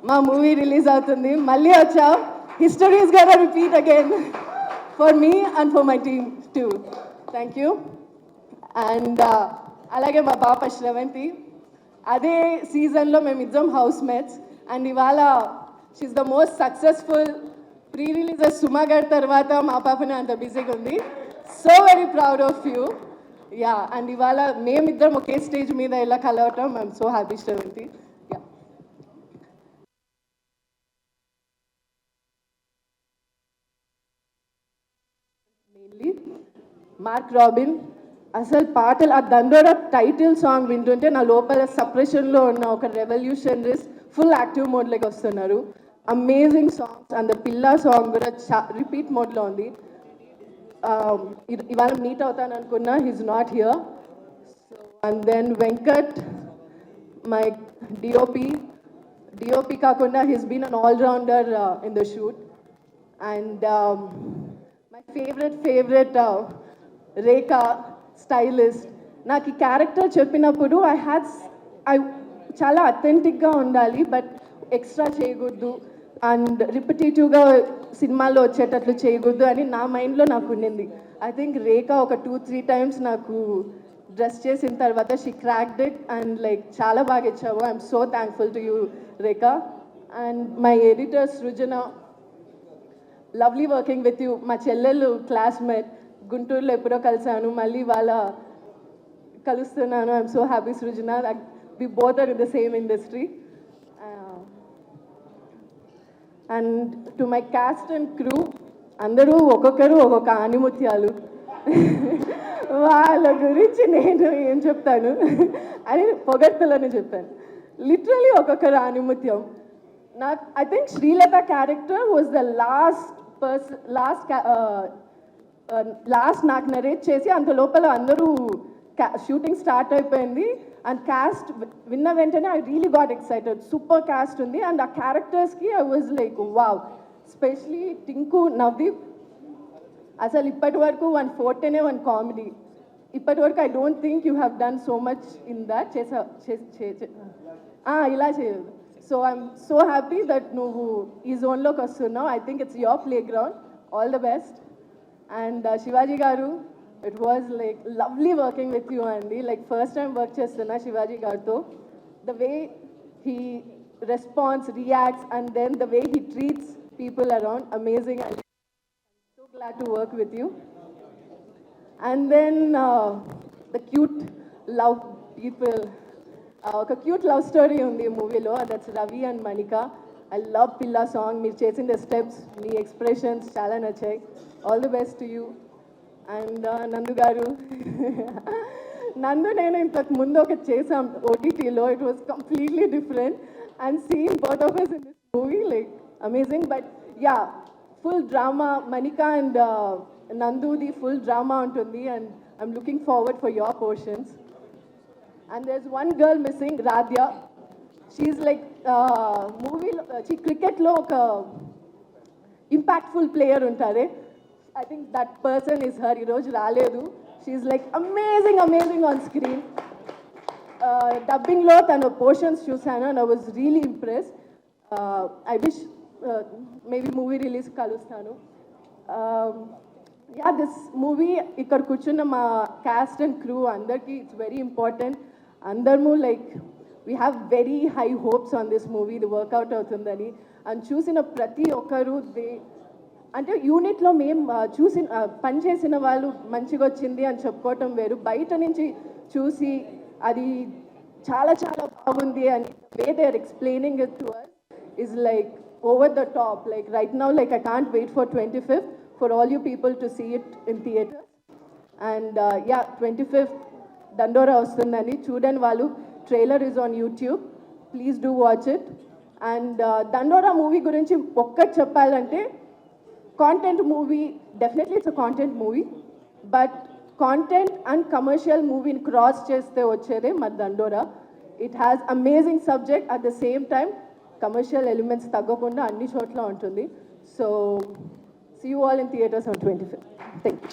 మా movie release అవుతుంది. మళ్ళీ వచ్చాం. History is gonna repeat again for me and for my team too. Thank you. And అలాగే మా పాప శ్రవంతి, అదే సీజన్లో మేమిద్దరం హౌస్ మేట్స్. అండ్ ఇవాళ she's the most successful pre releases Suma గారి తర్వాత మా పాపని అంత బిజీగా ఉంది. So very proud of you. Yeah, and ఇవాళ మేమిద్దరం ఒకే స్టేజ్ మీద ఇలా కలవటం I'm so happy Sravanthi. Yeah, mainly Mark Robin. అసలు పాటలు ఆ దండోరా టైటిల్ సాంగ్ వింటుంటే నా లోపల సప్రెషన్లో ఉన్న ఒక రెవల్యూషనరీస్ ఫుల్ యాక్టివ్ మోడ్లోకి వస్తున్నారు. Amazing songs. అండ్ పిల్లా సాంగ్ కూడా రిపీట్ మోడ్లో ఉంది. ఇవాళ మీట్ అవుతాను అనుకున్నా, he's not here. So and then Venkat, my DOP కాకుండా he's been an allrounder in the shoot. And my favourite Rekha, stylist. నాకు ఈ క్యారెక్టర్ చెప్పినప్పుడు ఐ చాలా అథెంటిక్గా ఉండాలి, బట్ ఎక్స్ట్రా చేయకూడదు అండ్ రిపిటేటివ్గా సినిమాల్లో వచ్చేటట్లు చేయకూడదు అని నా మైండ్లో నాకు ఉండింది. ఐ థింక్ రేఖ ఒక 2-3 టైమ్స్ నాకు డ్రెస్ చేసిన తర్వాత she cracked it and like చాలా బాగా ఇచ్చావు. I'm so thankful to you Rekha. And my editor Srujana, lovely working with you. మా చెల్లెలు క్లాస్మేట్, గుంటూరులో ఎప్పుడో కలిసాను, మళ్ళీ వాళ్ళ కలుస్తున్నాను. I'm so happy Srujana, we both are in the same industry. And to my cast and crew, అందరూ ఒక్కొక్కరు ఒక్కొక్క ఆనిముత్యాలు. వాళ్ళ గురించి నేను ఏం చెప్తాను అని పొగడ్తలని చెప్పాను. లిటరలీ ఒక్కొక్కరు ఆనిముత్యం. నాకు I think Srilatha character was the last నాకు నరేట్ చేసి అంత లోపల అందరూ షూటింగ్ స్టార్ట్ అయిపోయింది. అండ్ క్యాస్ట్ విన్న వెంటనే I really got excited. Super cast ఉంది. అండ్ ఆ క్యారెక్టర్స్కి I was like wow. Specially Tinku, Navdeep, అసలు ఇప్పటి వరకు వన్ ఫోర్టేనే వన్ కామెడీ. ఇప్పటి వరకు I don't think you have done so much in that. ఇలా చేయదు. So I'm so happy that నువ్వు ఈ జోన్లోకి వస్తున్నావు. I think it's your playground. All the best. And Shivaji garu, it was like lovely working with you అండి. Like first time work చేస్తున్నా శివాజీ గారితో. The way he response, reacts and then the way he treats people around, amazing. And so glad to work with you. And then the cute love people. ఒక cute love story ఉంది మూవీలో, that's Ravi and Manika. I love పిల్లా song. మీరు చేసిన steps, మీ expressions చాలా నచ్చాయి. All the best to you. And Nandu garu, Nandu నేను ఇంతకు ముందు ఒక చేసాం ఓటీటీలో. It was completely different and seen both of us in this movie like amazing. But yeah, full drama. Manika and నందుది ఫుల్ డ్రామా ఉంటుంది. And I'm looking forward for your portions. And there's one girl missing, Radhya. She's like cricketలో ఒక impactful player ఉంటారే. I think that person is her. ఈరోజు రాలేదు. She's like amazing on screen. డబ్బింగ్లో తన portions చూశాను and I was really impressed. I wish maybe movie release కలుస్తాను. Yeah, this movie ఇక్కడ కూర్చున్న మా క్యాస్ట్ అండ్ క్రూ అందరికీ ఇట్స్ వెరీ ఇంపార్టెంట్. అందరము like we have very high hopes on this movie. ఇది work out అవుతుందని. అండ్ చూసిన ప్రతి ఒక్కరు అంటే యూనిట్లో మేము పనిచేసిన వాళ్ళు మంచిగా వచ్చింది అని చెప్పుకోవటం వేరు, బయట నుంచి చూసి అది చాలా చాలా బాగుంది అని way they are explaining it to us is like over the top. Like right now, like I can't wait for 25th for all you people to see it in theaters. And yeah, 25th Dandora vastundani chudani vallu. Trailer is on YouTube. Please do watch it. And Dandora movie gurinchi okkati cheppalante, content movie, definitely it's a content movie, but content and commercial movie cross cheste vachede ma Dandora. It has amazing subject, at the same time commercial elements తగ్గకుండా అన్ని చోట్ల ఉంటుంది. So see you all in theatres on 25th. Thank you.